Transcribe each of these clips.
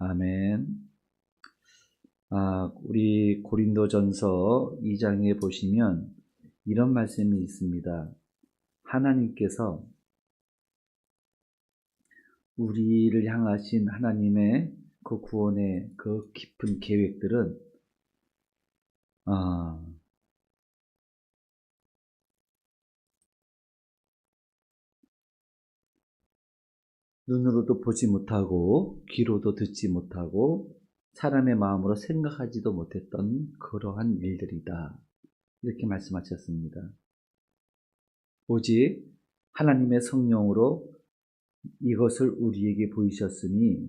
아멘. 우리 고린도전서 2장에 보시면 이런 말씀이 있습니다. 하나님께서 우리를 향하신 하나님의 그 구원의 그 깊은 계획들은 눈으로도 보지 못하고 귀로도 듣지 못하고 사람의 마음으로 생각하지도 못했던 그러한 일들이다. 이렇게 말씀하셨습니다. 오직 하나님의 성령으로 이것을 우리에게 보이셨으니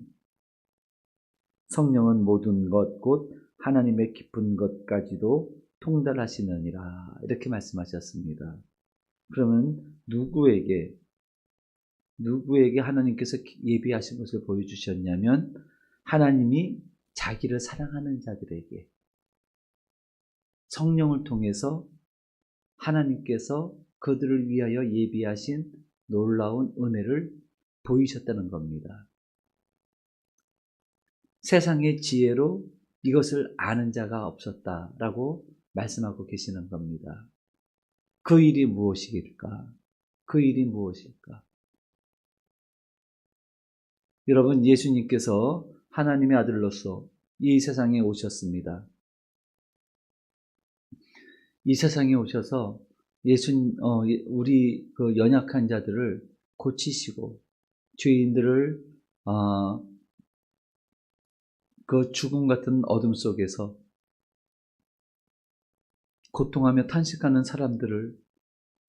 성령은 모든 것 곧 하나님의 깊은 것까지도 통달하시느니라. 이렇게 말씀하셨습니다. 그러면 누구에게 하나님께서 예비하신 것을 보여주셨냐면 하나님이 자기를 사랑하는 자들에게 성령을 통해서 하나님께서 그들을 위하여 예비하신 놀라운 은혜를 보이셨다는 겁니다. 세상의 지혜로 이것을 아는 자가 없었다라고 말씀하고 계시는 겁니다. 그 일이 무엇일까? 그 일이 무엇일까? 여러분, 예수님께서 하나님의 아들로서 이 세상에 오셨습니다. 이 세상에 오셔서 우리 그 연약한 자들을 고치시고 죄인들을 그 죽음 같은 어둠 속에서 고통하며 탄식하는 사람들을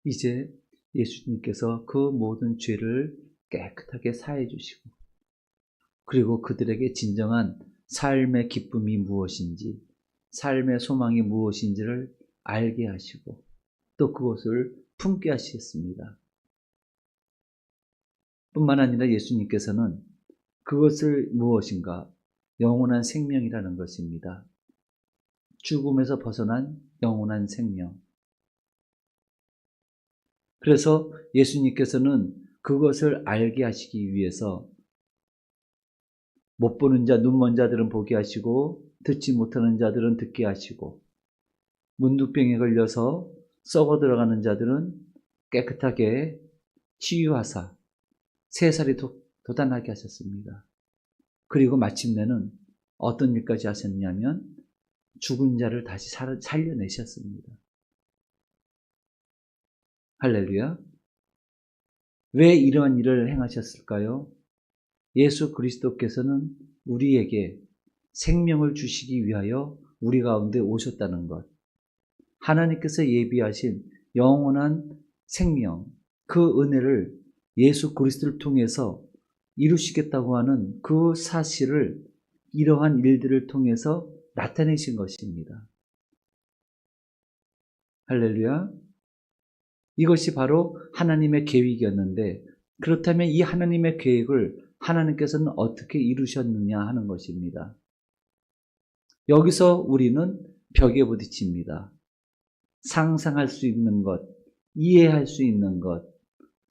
이제 예수님께서 그 모든 죄를 깨끗하게 사해 주시고 그리고 그들에게 진정한 삶의 기쁨이 무엇인지 삶의 소망이 무엇인지를 알게 하시고 또 그것을 품게 하시겠습니다. 뿐만 아니라 예수님께서는 그것을 무엇인가 영원한 생명이라는 것입니다. 죽음에서 벗어난 영원한 생명. 그래서 예수님께서는 그것을 알게 하시기 위해서 못 보는 자, 눈 먼 자들은 보게 하시고 듣지 못하는 자들은 듣게 하시고 문둥병에 걸려서 썩어 들어가는 자들은 깨끗하게 치유하사 새살이 돋아나게 하셨습니다. 그리고 마침내는 어떤 일까지 하셨냐면 죽은 자를 다시 살려내셨습니다. 할렐루야. 왜 이러한 일을 행하셨을까요? 예수 그리스도께서는 우리에게 생명을 주시기 위하여 우리 가운데 오셨다는 것. 하나님께서 예비하신 영원한 생명, 그 은혜를 예수 그리스도를 통해서 이루시겠다고 하는 그 사실을 이러한 일들을 통해서 나타내신 것입니다. 할렐루야. 이것이 바로 하나님의 계획이었는데 그렇다면 이 하나님의 계획을 하나님께서는 어떻게 이루셨느냐 하는 것입니다. 여기서 우리는 벽에 부딪힙니다. 상상할 수 있는 것, 이해할 수 있는 것,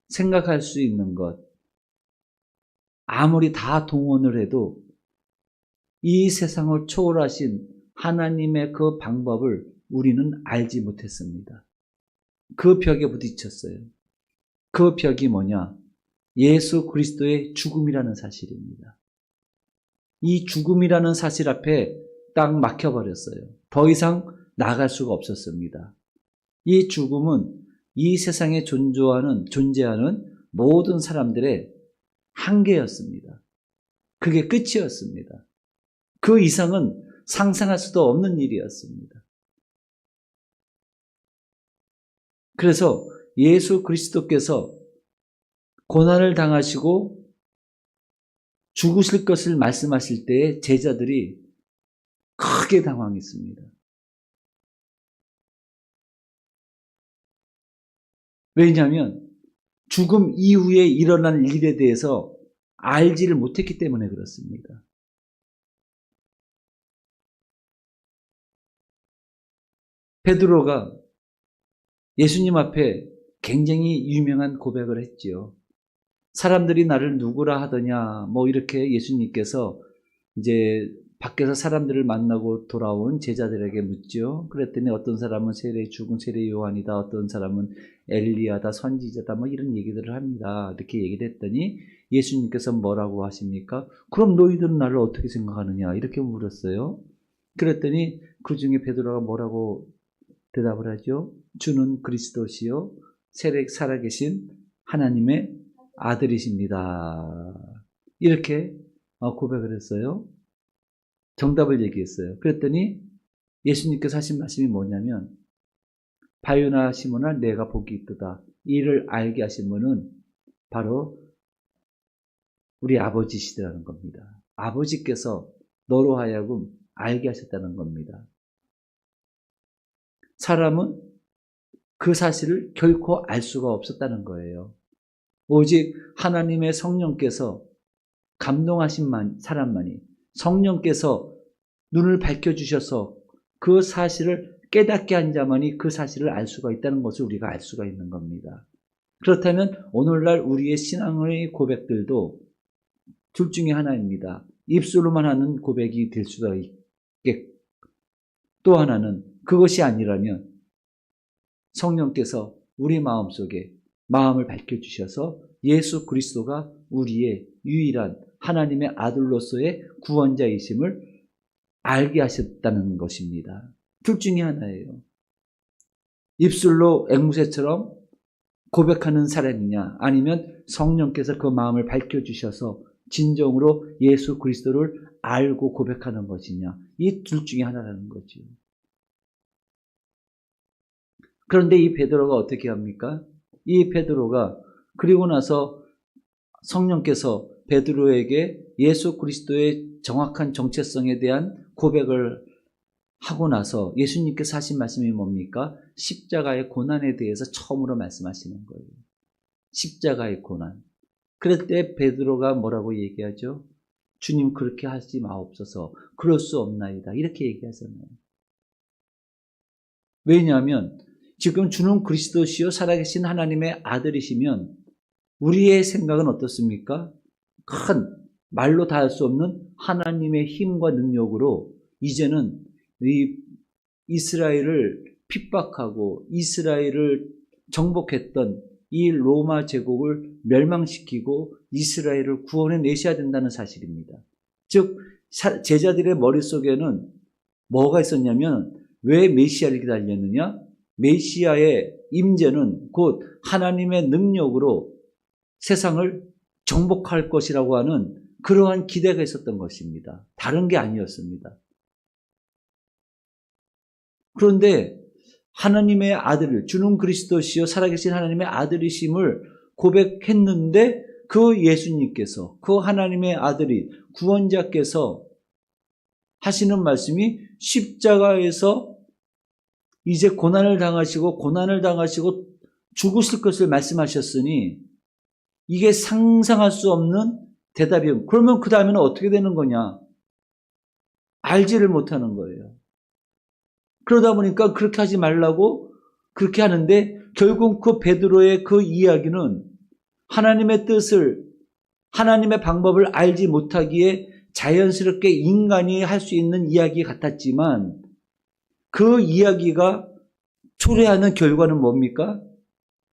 생각할 수 있는 것, 아무리 다 동원을 해도 이 세상을 초월하신 하나님의 그 방법을 우리는 알지 못했습니다. 그 벽에 부딪혔어요. 그 벽이 뭐냐? 예수 그리스도의 죽음이라는 사실입니다. 이 죽음이라는 사실 앞에 딱 막혀버렸어요. 더 이상 나갈 수가 없었습니다. 이 죽음은 이 세상에 존재하는 모든 사람들의 한계였습니다. 그게 끝이었습니다. 그 이상은 상상할 수도 없는 일이었습니다. 그래서 예수 그리스도께서 고난을 당하시고 죽으실 것을 말씀하실 때에 제자들이 크게 당황했습니다. 왜냐하면 죽음 이후에 일어날 일에 대해서 알지를 못했기 때문에 그렇습니다. 베드로가 예수님 앞에 굉장히 유명한 고백을 했지요. 사람들이 나를 누구라 하더냐, 이렇게 예수님께서 이제 밖에서 사람들을 만나고 돌아온 제자들에게 묻죠. 그랬더니 어떤 사람은 죽은 세례 요한이다. 어떤 사람은 엘리야다, 선지자다, 뭐 이런 얘기들을 합니다. 이렇게 얘기를 했더니 예수님께서 뭐라고 하십니까? 그럼 너희들은 나를 어떻게 생각하느냐? 이렇게 물었어요. 그랬더니 그 중에 베드로가 뭐라고 대답을 하죠? 주는 그리스도시요 살아계신 하나님의 아들이십니다. 이렇게 고백을 했어요. 정답을 얘기했어요. 그랬더니 예수님께서 하신 말씀이 뭐냐면 바요나 시몬아 내가 복이 있도다. 이를 알게 하신 분은 바로 우리 아버지시라는 겁니다. 아버지께서 너로 하여금 알게 하셨다는 겁니다. 사람은 그 사실을 결코 알 수가 없었다는 거예요. 오직 하나님의 성령께서 감동하신 사람만이, 성령께서 눈을 밝혀주셔서 그 사실을 깨닫게 한 자만이 그 사실을 알 수가 있다는 것을 우리가 알 수가 있는 겁니다. 그렇다면 오늘날 우리의 신앙의 고백들도 둘 중에 하나입니다. 입술로만 하는 고백이 될 수가 있겠고, 또 하나는 그것이 아니라면 성령께서 우리 마음속에 마음을 밝혀주셔서 예수 그리스도가 우리의 유일한 하나님의 아들로서의 구원자이심을 알게 하셨다는 것입니다. 둘 중에 하나예요. 입술로 앵무새처럼 고백하는 사람이냐, 아니면 성령께서 그 마음을 밝혀주셔서 진정으로 예수 그리스도를 알고 고백하는 것이냐, 이 둘 중에 하나라는 거죠. 그런데 이 베드로가 어떻게 합니까? 이 베드로가 그리고 나서 성령께서 베드로에게 예수 그리스도의 정확한 정체성에 대한 고백을 하고 나서 예수님께서 하신 말씀이 뭡니까? 십자가의 고난에 대해서 처음으로 말씀하시는 거예요. 십자가의 고난. 그럴 때 베드로가 뭐라고 얘기하죠? 주님 그렇게 하지 마옵소서. 그럴 수 없나이다. 이렇게 얘기하잖아요. 왜냐하면 지금 주는 그리스도시요 살아계신 하나님의 아들이시면 우리의 생각은 어떻습니까? 큰 말로 다 할 수 없는 하나님의 힘과 능력으로 이제는 이 이스라엘을 핍박하고 이스라엘을 정복했던 이 로마 제국을 멸망시키고 이스라엘을 구원해 내셔야 된다는 사실입니다. 즉 제자들의 머릿속에는 뭐가 있었냐면 왜 메시아를 기다렸느냐? 메시아의 임재는 곧 하나님의 능력으로 세상을 정복할 것이라고 하는 그러한 기대가 있었던 것입니다. 다른 게 아니었습니다. 그런데 하나님의 아들을, 주는 그리스도시요 살아계신 하나님의 아들이심을 고백했는데 그 예수님께서, 그 하나님의 아들이, 구원자께서 하시는 말씀이 십자가에서 이제 고난을 당하시고 죽으실 것을 말씀하셨으니 이게 상상할 수 없는 대답이에요. 그러면 그 다음에는 어떻게 되는 거냐? 알지를 못하는 거예요. 그러다 보니까 그렇게 하지 말라고 그렇게 하는데 결국 그 베드로의 그 이야기는 하나님의 뜻을, 하나님의 방법을 알지 못하기에 자연스럽게 인간이 할 수 있는 이야기 같았지만 그 이야기가 초래하는 결과는 뭡니까?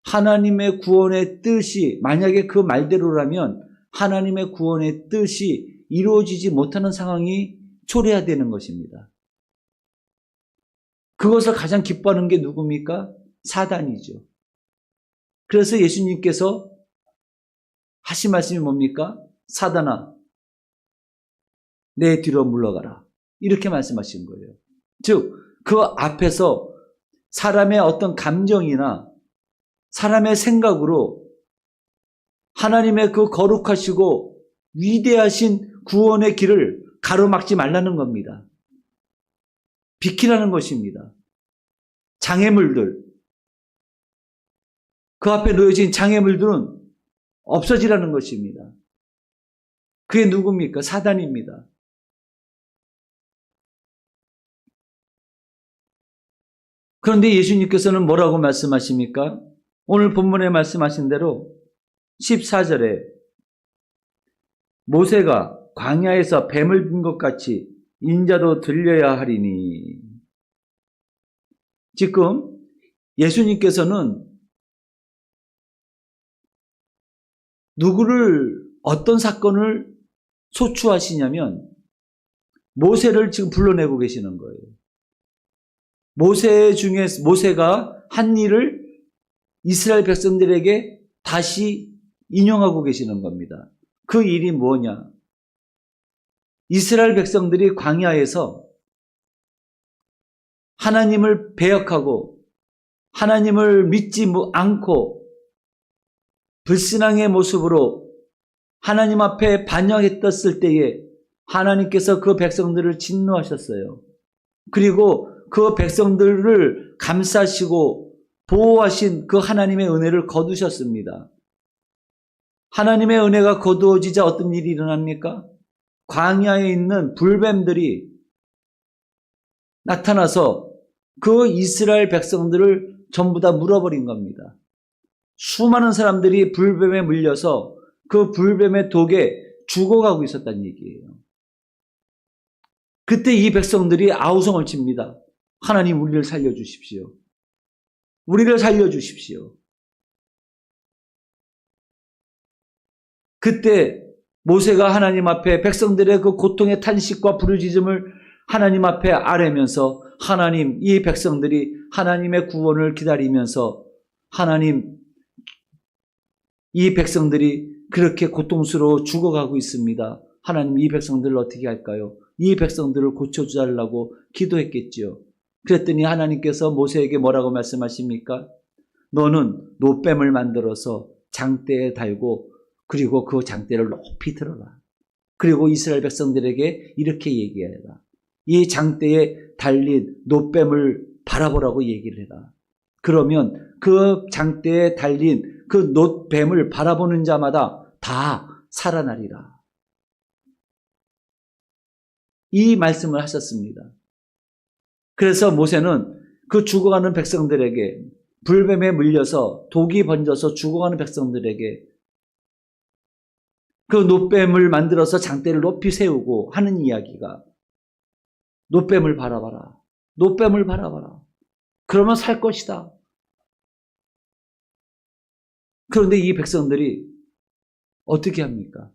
하나님의 구원의 뜻이, 만약에 그 말대로라면 하나님의 구원의 뜻이 이루어지지 못하는 상황이 초래되는 것입니다. 그것을 가장 기뻐하는 게 누굽니까? 사단이죠. 그래서 예수님께서 하신 말씀이 뭡니까? 사단아, 내 뒤로 물러가라. 이렇게 말씀하신 거예요. 즉, 그 앞에서 사람의 어떤 감정이나 사람의 생각으로 하나님의 그 거룩하시고 위대하신 구원의 길을 가로막지 말라는 겁니다. 비키라는 것입니다. 장애물들, 그 앞에 놓여진 장애물들은 없어지라는 것입니다. 그게 누굽니까? 사단입니다. 그런데 예수님께서는 뭐라고 말씀하십니까? 오늘 본문에 말씀하신 대로 14절에 모세가 광야에서 뱀을 빈 것 같이 인자도 들려야 하리니. 지금 예수님께서는 누구를 어떤 사건을 소추하시냐면 모세를 지금 불러내고 계시는 거예요. 모세가 한 일을 이스라엘 백성들에게 다시 인용하고 계시는 겁니다. 그 일이 뭐냐? 이스라엘 백성들이 광야에서 하나님을 배역하고 하나님을 믿지 않고 불신앙의 모습으로 하나님 앞에 반역했었을 때에 하나님께서 그 백성들을 진노하셨어요. 그리고 그 백성들을 감싸시고 보호하신 그 하나님의 은혜를 거두셨습니다. 하나님의 은혜가 거두어지자 어떤 일이 일어납니까? 광야에 있는 불뱀들이 나타나서 그 이스라엘 백성들을 전부 다 물어버린 겁니다. 수많은 사람들이 불뱀에 물려서 그 불뱀의 독에 죽어가고 있었다는 얘기예요. 그때 이 백성들이 아우성을 칩니다. 하나님, 우리를 살려주십시오. 우리를 살려주십시오. 그때 모세가 하나님 앞에 백성들의 그 고통의 탄식과 부르짖음을 하나님 앞에 아뢰면서, 하나님, 이 백성들이 하나님의 구원을 기다리면서, 하나님, 이 백성들이 그렇게 고통스러워 죽어가고 있습니다. 하나님, 이 백성들을 어떻게 할까요? 이 백성들을 고쳐주달라고 기도했겠지요. 그랬더니 하나님께서 모세에게 뭐라고 말씀하십니까? 너는 노뱀을 만들어서 장대에 달고 그리고 그 장대를 높이 들어라. 그리고 이스라엘 백성들에게 이렇게 얘기해라. 이 장대에 달린 노뱀을 바라보라고 얘기를 해라. 그러면 그 장대에 달린 그 노뱀을 바라보는 자마다 다 살아나리라. 이 말씀을 하셨습니다. 그래서 모세는 그 죽어가는 백성들에게, 불뱀에 물려서 독이 번져서 죽어가는 백성들에게 그 노뱀을 만들어서 장대를 높이 세우고 하는 이야기가, 노뱀을 바라봐라. 노뱀을 바라봐라. 그러면 살 것이다. 그런데 이 백성들이 어떻게 합니까?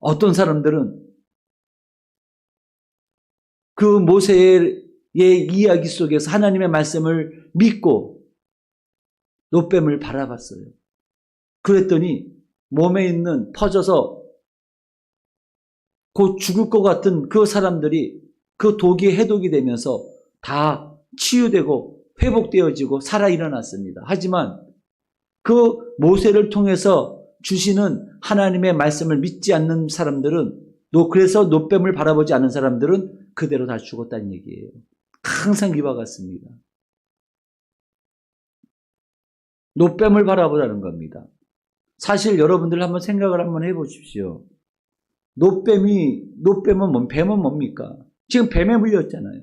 어떤 사람들은 그 모세의 이야기 속에서 하나님의 말씀을 믿고 노뱀을 바라봤어요. 그랬더니 몸에 있는 퍼져서 곧 죽을 것 같은 그 사람들이 그 독이 해독이 되면서 다 치유되고 회복되어지고 살아 일어났습니다. 하지만 그 모세를 통해서 주시는 하나님의 말씀을 믿지 않는 사람들은, 그래서 노뱀을 바라보지 않는 사람들은 그대로 다 죽었다는 얘기예요. 항상 이와 같습니다. 노뱀을 바라보라는 겁니다. 사실 여러분들 한번 생각을 한번 해보십시오. 뱀은 뭡니까? 지금 뱀에 물렸잖아요.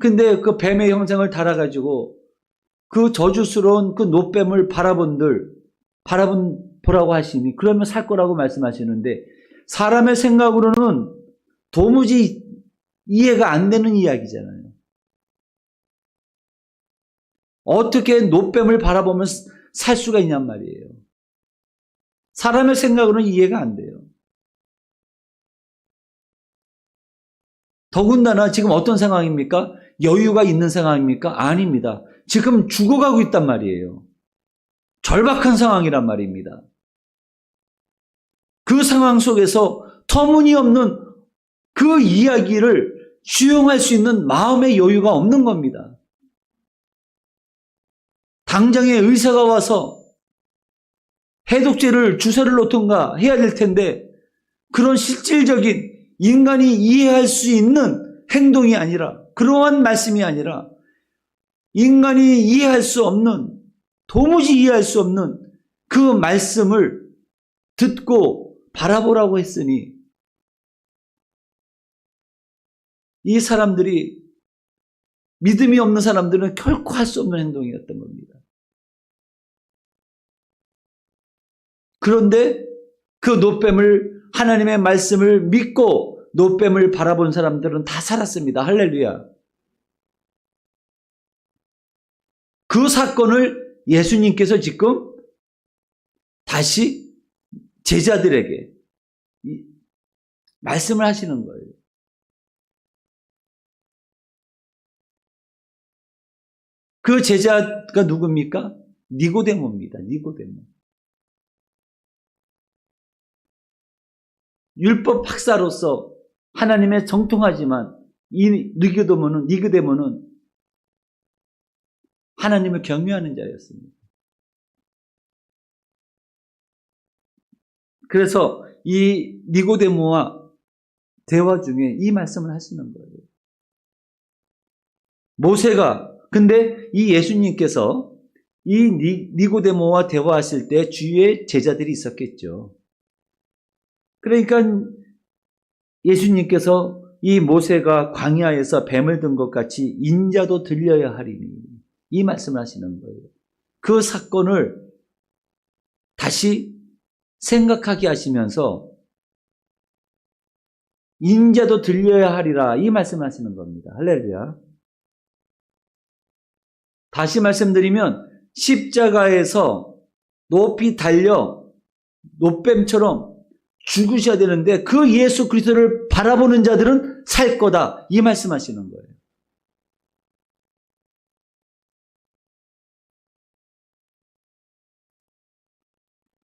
근데 그 뱀의 형상을 달아가지고 그 저주스러운 그 노뱀을 보라고 하시니, 그러면 살 거라고 말씀하시는데, 사람의 생각으로는 도무지 이해가 안 되는 이야기잖아요. 어떻게 노뱀을 바라보면 살 수가 있냔 말이에요. 사람의 생각으로는 이해가 안 돼요. 더군다나 지금 어떤 상황입니까? 여유가 있는 상황입니까? 아닙니다. 지금 죽어가고 있단 말이에요. 절박한 상황이란 말입니다. 그 상황 속에서 터무니없는 그 이야기를 수용할 수 있는 마음의 여유가 없는 겁니다. 당장에 의사가 와서 해독제를, 주사를 놓던가 해야 될 텐데, 그런 실질적인 인간이 이해할 수 있는 행동이 아니라, 그러한 말씀이 아니라, 인간이 이해할 수 없는, 도무지 이해할 수 없는 그 말씀을 듣고 바라보라고 했으니, 이 사람들이, 믿음이 없는 사람들은 결코 할 수 없는 행동이었던 겁니다. 그런데 그 놋뱀을, 하나님의 말씀을 믿고 놋뱀을 바라본 사람들은 다 살았습니다. 할렐루야. 그 사건을 예수님께서 지금 다시 제자들에게 말씀을 하시는 거예요. 그 제자가 누굽니까? 니고데모입니다. 니고데모. 율법 박사로서 하나님의 정통하지만 이 니고데모는 하나님을 경외하는 자였습니다. 그래서 이 니고데모와 대화 중에 이 말씀을 하시는 거예요. 모세가, 근데 이 예수님께서 이 니고데모와 대화하실 때 주위에 제자들이 있었겠죠. 그러니까 예수님께서 이 모세가 광야에서 뱀을 든 것 같이 인자도 들려야 하리니 이 말씀을 하시는 거예요. 그 사건을 다시 생각하게 하시면서 인자도 들려야 하리라 이 말씀을 하시는 겁니다. 할렐루야. 다시 말씀드리면 십자가에서 높이 달려 놋뱀처럼 죽으셔야 되는데 그 예수 그리스도를 바라보는 자들은 살 거다 이 말씀하시는 거예요.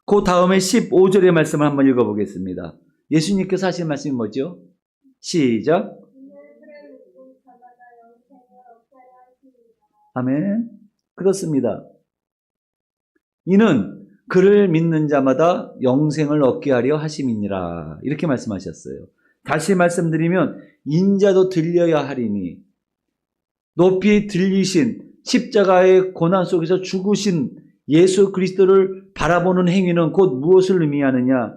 그 다음에 15절의 말씀을 한번 읽어보겠습니다. 예수님께서 하신 말씀이 뭐죠? 시작. 아멘. 그렇습니다. 이는 그를 믿는 자마다 영생을 얻게 하려 하심이니라. 이렇게 말씀하셨어요. 다시 말씀드리면 인자도 들려야 하리니 높이 들리신 십자가의 고난 속에서 죽으신 예수 그리스도를 바라보는 행위는 곧 무엇을 의미하느냐?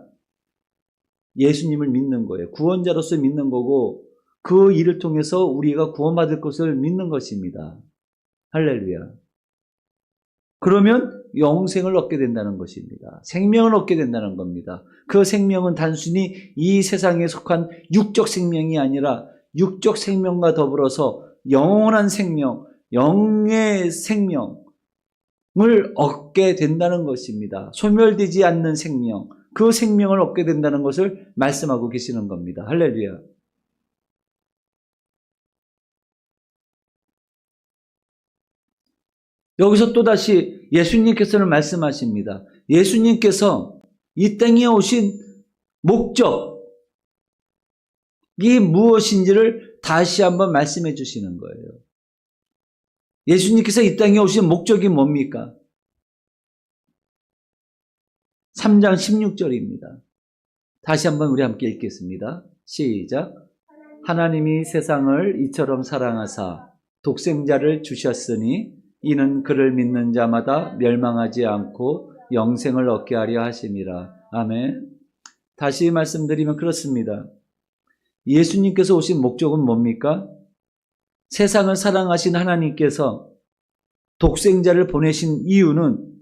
예수님을 믿는 거예요. 구원자로서 믿는 거고 그 일을 통해서 우리가 구원받을 것을 믿는 것입니다. 할렐루야. 그러면 영생을 얻게 된다는 것입니다. 생명을 얻게 된다는 겁니다. 그 생명은 단순히 이 세상에 속한 육적 생명이 아니라 육적 생명과 더불어서 영원한 생명, 영의 생명을 얻게 된다는 것입니다. 소멸되지 않는 생명, 그 생명을 얻게 된다는 것을 말씀하고 계시는 겁니다. 할렐루야. 여기서 또다시 예수님께서는 말씀하십니다. 예수님께서 이 땅에 오신 목적이 무엇인지를 다시 한번 말씀해 주시는 거예요. 예수님께서 이 땅에 오신 목적이 뭡니까? 3장 16절입니다. 다시 한번 우리 함께 읽겠습니다. 시작. 하나님이 세상을 이처럼 사랑하사 독생자를 주셨으니 이는 그를 믿는 자마다 멸망하지 않고 영생을 얻게 하려 하심이라. 아멘. 다시 말씀드리면 그렇습니다. 예수님께서 오신 목적은 뭡니까? 세상을 사랑하신 하나님께서 독생자를 보내신 이유는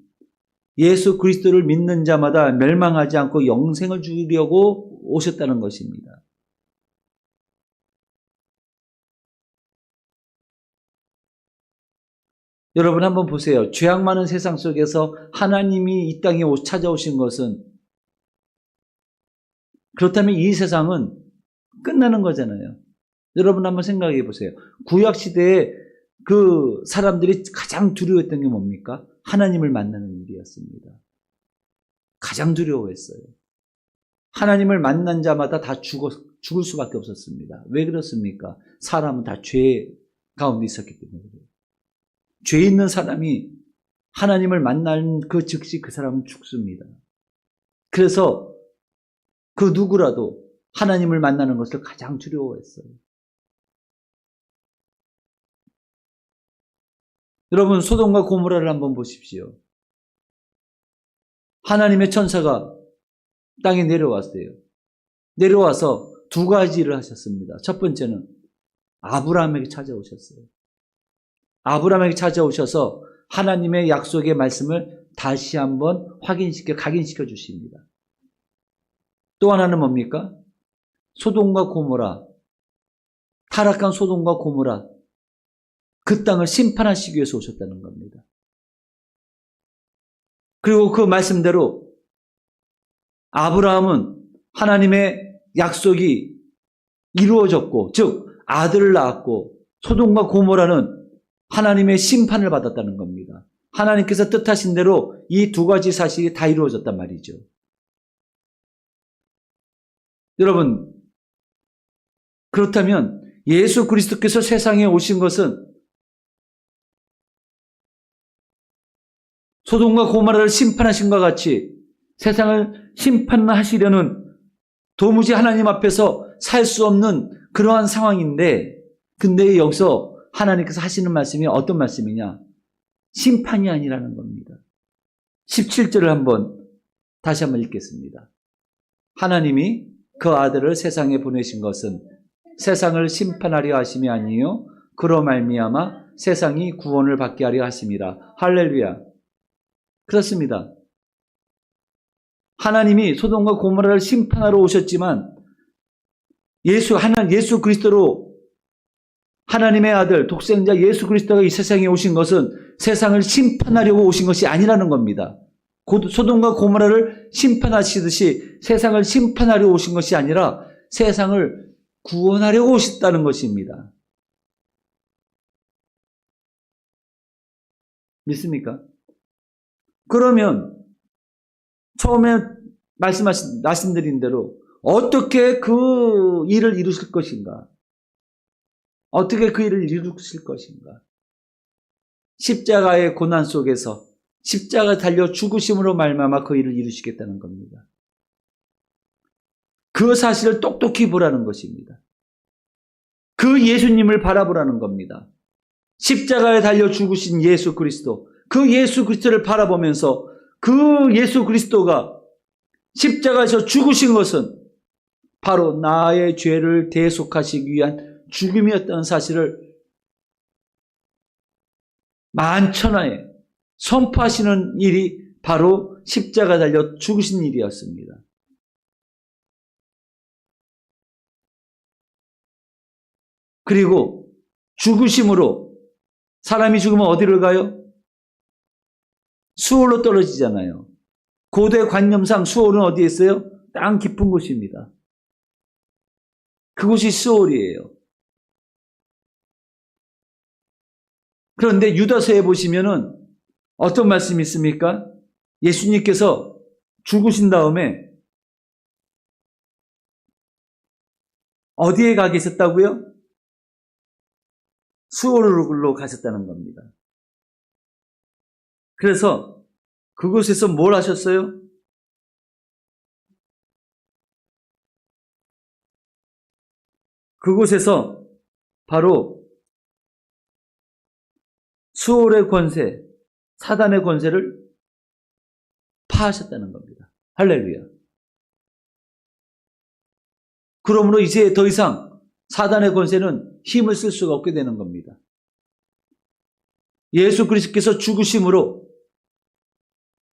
예수 그리스도를 믿는 자마다 멸망하지 않고 영생을 주려고 오셨다는 것입니다. 여러분 한번 보세요. 죄악 많은 세상 속에서 하나님이 이 땅에 찾아오신 것은, 그렇다면 이 세상은 끝나는 거잖아요. 여러분 한번 생각해 보세요. 구약시대에 그 사람들이 가장 두려워했던 게 뭡니까? 하나님을 만나는 일이었습니다. 가장 두려워했어요. 하나님을 만난 자마다 다 죽을 수밖에 없었습니다. 왜 그렇습니까? 사람은 다 죄 가운데 있었기 때문에 그래요. 죄 있는 사람이 하나님을 만난 그 즉시 그 사람은 죽습니다. 그래서 그 누구라도 하나님을 만나는 것을 가장 두려워했어요. 여러분 소돔과 고모라를 한번 보십시오. 하나님의 천사가 땅에 내려왔어요. 내려와서 두 가지를 하셨습니다. 첫 번째는 아브라함에게 찾아오셨어요. 아브라함에게 찾아오셔서 하나님의 약속의 말씀을 다시 한번 각인시켜 주십니다. 또 하나는 뭡니까? 소돔과 고모라, 타락한 소돔과 고모라, 그 땅을 심판하시기 위해서 오셨다는 겁니다. 그리고 그 말씀대로 아브라함은 하나님의 약속이 이루어졌고, 즉 아들을 낳았고, 소돔과 고모라는 하나님의 심판을 받았다는 겁니다. 하나님께서 뜻하신 대로 이 두 가지 사실이 다 이루어졌단 말이죠. 여러분, 그렇다면 예수 그리스도께서 세상에 오신 것은 소돔과 고모라를 심판하신 것과 같이 세상을 심판하시려는 도무지 하나님 앞에서 살 수 없는 그러한 상황인데, 근데 여기서 하나님께서 하시는 말씀이 어떤 말씀이냐? 심판이 아니라는 겁니다. 17절을 다시 한번 읽겠습니다. 하나님이 그 아들을 세상에 보내신 것은 세상을 심판하려 하심이 아니요 그로 말미암아 세상이 구원을 받게 하려 하심이라. 할렐루야. 그렇습니다. 하나님이 소돔과 고모라를 심판하러 오셨지만 예수 그리스도로 하나님의 아들 독생자 예수 그리스도가 이 세상에 오신 것은 세상을 심판하려고 오신 것이 아니라는 겁니다. 소돔과 고모라를 심판하시듯이 세상을 심판하려고 오신 것이 아니라 세상을 구원하려고 오셨다는 것입니다. 믿습니까? 그러면 처음에 말씀드린 대로 어떻게 그 일을 이루실 것인가? 어떻게 그 일을 이루실 것인가? 십자가의 고난 속에서 십자가 달려 죽으심으로 말미암아 그 일을 이루시겠다는 겁니다. 그 사실을 똑똑히 보라는 것입니다. 그 예수님을 바라보라는 겁니다. 십자가에 달려 죽으신 예수 그리스도, 그 예수 그리스도를 바라보면서 그 예수 그리스도가 십자가에서 죽으신 것은 바로 나의 죄를 대속하시기 위한 죽음이었다는 사실을 만천하에 선포하시는 일이 바로 십자가 달려 죽으신 일이었습니다. 그리고 죽으심으로 사람이 죽으면 어디를 가요? 수월로 떨어지잖아요. 고대 관념상 수월은 어디에 있어요? 땅 깊은 곳입니다. 그곳이 수월이에요. 그런데 유다서에 보시면은 어떤 말씀이 있습니까? 예수님께서 죽으신 다음에 어디에 가 계셨다고요? 수월로 가셨다는 겁니다. 그래서 그곳에서 뭘 하셨어요? 그곳에서 바로 수월의 권세, 사단의 권세를 파하셨다는 겁니다. 할렐루야. 그러므로 이제 더 이상 사단의 권세는 힘을 쓸 수가 없게 되는 겁니다. 예수 그리스도께서 죽으심으로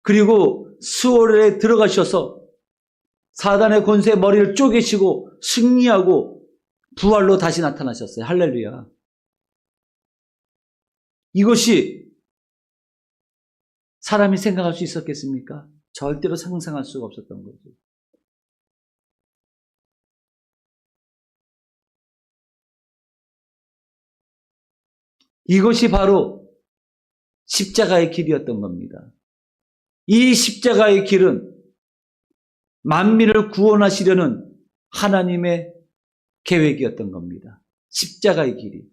그리고 수월에 들어가셔서 사단의 권세의 머리를 쪼개시고 승리하고 부활로 다시 나타나셨어요. 할렐루야. 이것이 사람이 생각할 수 있었겠습니까? 절대로 상상할 수가 없었던 거죠. 이것이 바로 십자가의 길이었던 겁니다. 이 십자가의 길은 만민을 구원하시려는 하나님의 계획이었던 겁니다. 십자가의 길이.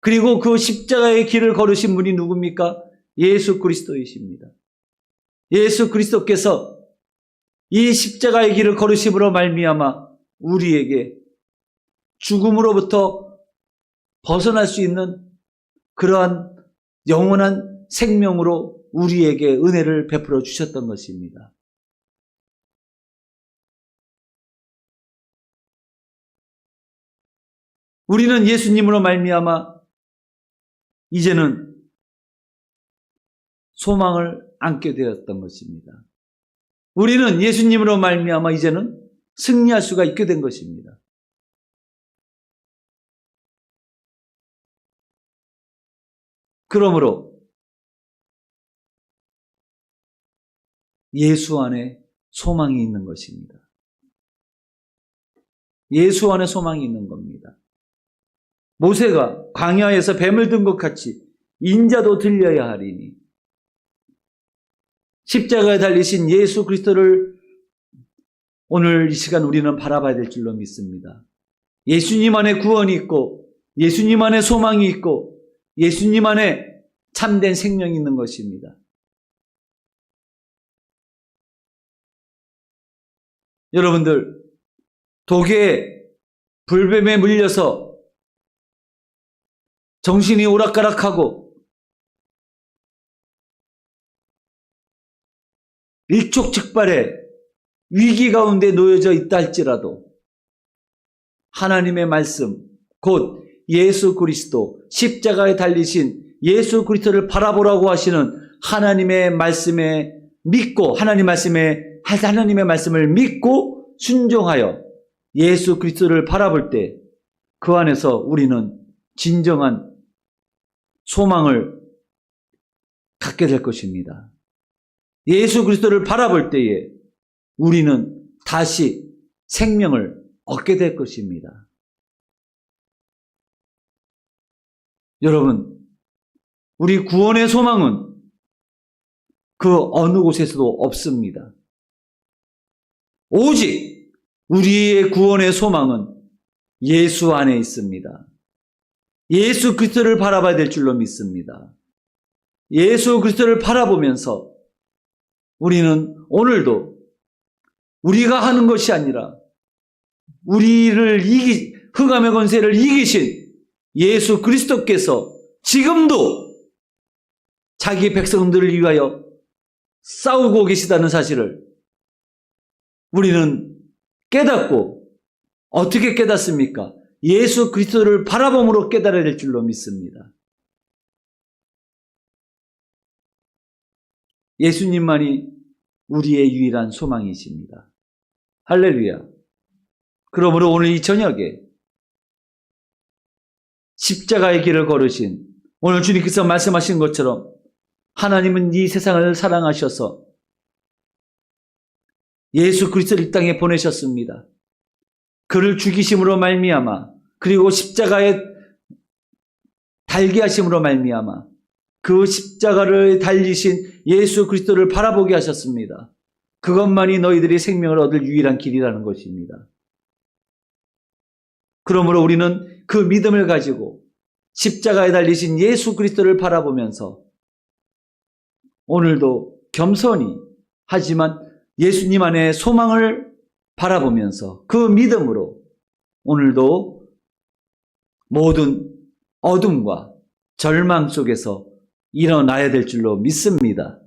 그리고 그 십자가의 길을 걸으신 분이 누굽니까? 예수 그리스도이십니다. 예수 그리스도께서 이 십자가의 길을 걸으심으로 말미암아 우리에게 죽음으로부터 벗어날 수 있는 그러한 영원한 생명으로 우리에게 은혜를 베풀어 주셨던 것입니다. 우리는 예수님으로 말미암아 이제는 소망을 안게 되었던 것입니다. 우리는 예수님으로 말미암아 이제는 승리할 수가 있게 된 것입니다. 그러므로 예수 안에 소망이 있는 것입니다. 예수 안에 소망이 있는 겁니다. 모세가 광야에서 뱀을 든 것 같이 인자도 들려야 하리니 십자가에 달리신 예수 그리스도를 오늘 이 시간 우리는 바라봐야 될 줄로 믿습니다. 예수님 안에 구원이 있고 예수님 안에 소망이 있고 예수님 안에 참된 생명이 있는 것입니다. 여러분들, 독에 불뱀에 물려서 정신이 오락가락하고 일촉즉발의 위기 가운데 놓여져 있다 할지라도 하나님의 말씀, 곧 예수 그리스도, 십자가에 달리신 예수 그리스도를 바라보라고 하시는 하나님의 말씀에 믿고 하나님의 말씀을 믿고 순종하여 예수 그리스도를 바라볼 때 그 안에서 우리는 진정한 소망을 갖게 될 것입니다. 예수 그리스도를 바라볼 때에 우리는 다시 생명을 얻게 될 것입니다. 여러분, 우리 구원의 소망은 그 어느 곳에서도 없습니다. 오직 우리의 구원의 소망은 예수 안에 있습니다. 예수 그리스도를 바라봐야 될 줄로 믿습니다. 예수 그리스도를 바라보면서 우리는 오늘도 우리가 하는 것이 아니라 우리를 흑암의 권세를 이기신 예수 그리스도께서 지금도 자기 백성들을 위하여 싸우고 계시다는 사실을 우리는 깨닫고, 어떻게 깨닫습니까? 예수 그리스도를 바라봄으로 깨달아야 될 줄로 믿습니다. 예수님만이 우리의 유일한 소망이십니다. 할렐루야. 그러므로 오늘 이 저녁에 십자가의 길을 걸으신, 오늘 주님께서 말씀하신 것처럼 하나님은 이 세상을 사랑하셔서 예수 그리스도를 이 땅에 보내셨습니다. 그를 죽이심으로 말미암아, 그리고 십자가에 달게 하심으로 말미암아 그 십자가를 달리신 예수 그리스도를 바라보게 하셨습니다. 그것만이 너희들이 생명을 얻을 유일한 길이라는 것입니다. 그러므로 우리는 그 믿음을 가지고 십자가에 달리신 예수 그리스도를 바라보면서 오늘도 겸손히, 하지만 예수님 안에 소망을 바라보면서 그 믿음으로 오늘도 모든 어둠과 절망 속에서 일어나야 될 줄로 믿습니다.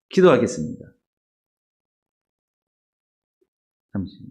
기도하겠습니다. 잠시만요.